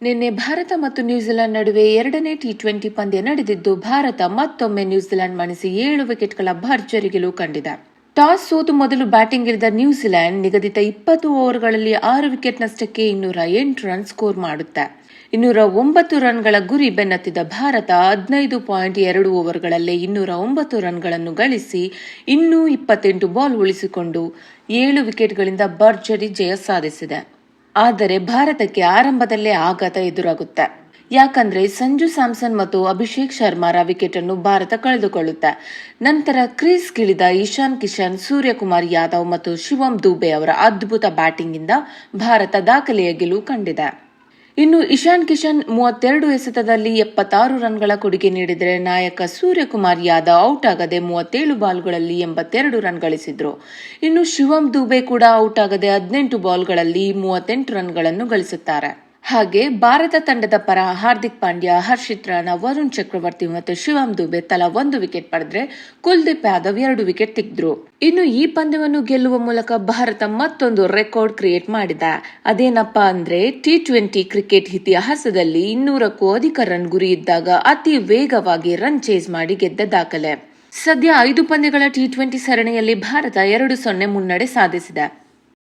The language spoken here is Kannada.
ನಿನ್ನೆ ಭಾರತ ಮತ್ತು ನ್ಯೂಜಿಲೆಂಡ್ ನಡುವೆ ಎರಡನೇ ಟಿ20 ಪಂದ್ಯ ನಡೆದಿದ್ದು ಭಾರತ ಮತ್ತೊಮ್ಮೆ ನ್ಯೂಜಿಲೆಂಡ್ ಮಣಿಸಿ 7 ವಿಕೆಟ್ಗಳ ಭರ್ಜರಿ ಗೆಲುವು ಕಂಡಿದೆ. ಟಾಸ್ ಸೋತು ಮೊದಲು ಬ್ಯಾಟಿಂಗ್ ಇಳಿದ ನ್ಯೂಜಿಲೆಂಡ್ ನಿಗದಿತ 20 ಓವರ್ಗಳಲ್ಲಿ 6 ವಿಕೆಟ್ ನಷ್ಟಕ್ಕೆ 208 ರನ್ ಸ್ಕೋರ್ ಮಾಡುತ್ತೆ. 209 ರನ್ಗಳ ಗುರಿ ಬೆನ್ನತ್ತಿದ ಭಾರತ 15.2 ಓವರ್ಗಳಲ್ಲೇ 209 ರನ್ಗಳನ್ನು ಗಳಿಸಿ ಇನ್ನೂ 28 ಬಾಲ್ ಉಳಿಸಿಕೊಂಡು 7 ವಿಕೆಟ್ಗಳಿಂದ ಭರ್ಜರಿ ಜಯ ಸಾಧಿಸಿದೆ. ಆದರೆ ಭಾರತಕ್ಕೆ ಆರಂಭದಲ್ಲೇ ಆಘಾತ ಎದುರಾಗುತ್ತೆ. ಯಾಕಂದ್ರೆ ಸಂಜು ಸ್ಯಾಮ್ಸನ್ ಮತ್ತು ಅಭಿಷೇಕ್ ಶರ್ಮಾರ ವಿಕೆಟ್ ಅನ್ನು ಭಾರತ ಕಳೆದುಕೊಳ್ಳುತ್ತೆ. ನಂತರ ಕ್ರೀಸ್ಗಿಳಿದ ಇಶಾನ್ ಕಿಶನ್, ಸೂರ್ಯಕುಮಾರ್ ಯಾದವ್ ಮತ್ತು ಶಿವಮ್ ದುಬೆ ಅವರ ಅದ್ಭುತ ಬ್ಯಾಟಿಂಗ್ ಇಂದ ಭಾರತ ದಾಖಲೆಯ ಗೆಲುವು ಕಂಡಿದೆ. ಇನ್ನು ಇಶಾನ್ ಕಿಶನ್ 32 ಎಸೆತದಲ್ಲಿ 76 ರನ್ಗಳ ಕೊಡುಗೆ ನೀಡಿದರೆ ನಾಯಕ ಸೂರ್ಯಕುಮಾರ್ ಯಾದವ್ ಔಟ್ ಆಗದೆ 37 ಬಾಲ್ಗಳಲ್ಲಿ 82 ರನ್ ಗಳಿಸಿದ್ರು. ಇನ್ನು ಶಿವಮ್ ದುಬೆ ಕೂಡ ಔಟ್ ಆಗದೆ 18 ಬಾಲ್ಗಳಲ್ಲಿ 38 ರನ್ಗಳನ್ನು ಗಳಿಸುತ್ತಾರೆ. ಹಾಗೆ ಭಾರತ ತಂಡದ ಪರ ಹಾರ್ದಿಕ್ ಪಾಂಡ್ಯ, ಹರ್ಷಿತ್ ರಾಣಾ, ವರುಣ್ ಚಕ್ರವರ್ತಿ ಮತ್ತು ಶಿವಮ್ ದುಬೆ ತಲಾ 1 ವಿಕೆಟ್ ಪಡೆದ್ರೆ ಕುಲ್ದೀಪ್ ಯಾದವ್ 2 ವಿಕೆಟ್ ತೆಗೆದ್ರು. ಇನ್ನು ಈ ಪಂದ್ಯವನ್ನು ಗೆಲ್ಲುವ ಮೂಲಕ ಭಾರತ ಮತ್ತೊಂದು ರೆಕಾರ್ಡ್ ಕ್ರಿಯೇಟ್ ಮಾಡಿದೆ. ಅದೇನಪ್ಪಾ ಅಂದ್ರೆ ಟಿ20 ಕ್ರಿಕೆಟ್ ಇತಿಹಾಸದಲ್ಲಿ 200ಕ್ಕೂ ಅಧಿಕ ರನ್ ಗುರಿ ಇದ್ದಾಗ ಅತಿ ವೇಗವಾಗಿ ರನ್ ಚೇಸ್ ಮಾಡಿ ಗೆದ್ದ ದಾಖಲೆ. ಸದ್ಯ 5 ಪಂದ್ಯಗಳ ಟಿ20 ಸರಣಿಯಲ್ಲಿ ಭಾರತ 2-0 ಮುನ್ನಡೆ ಸಾಧಿಸಿದೆ.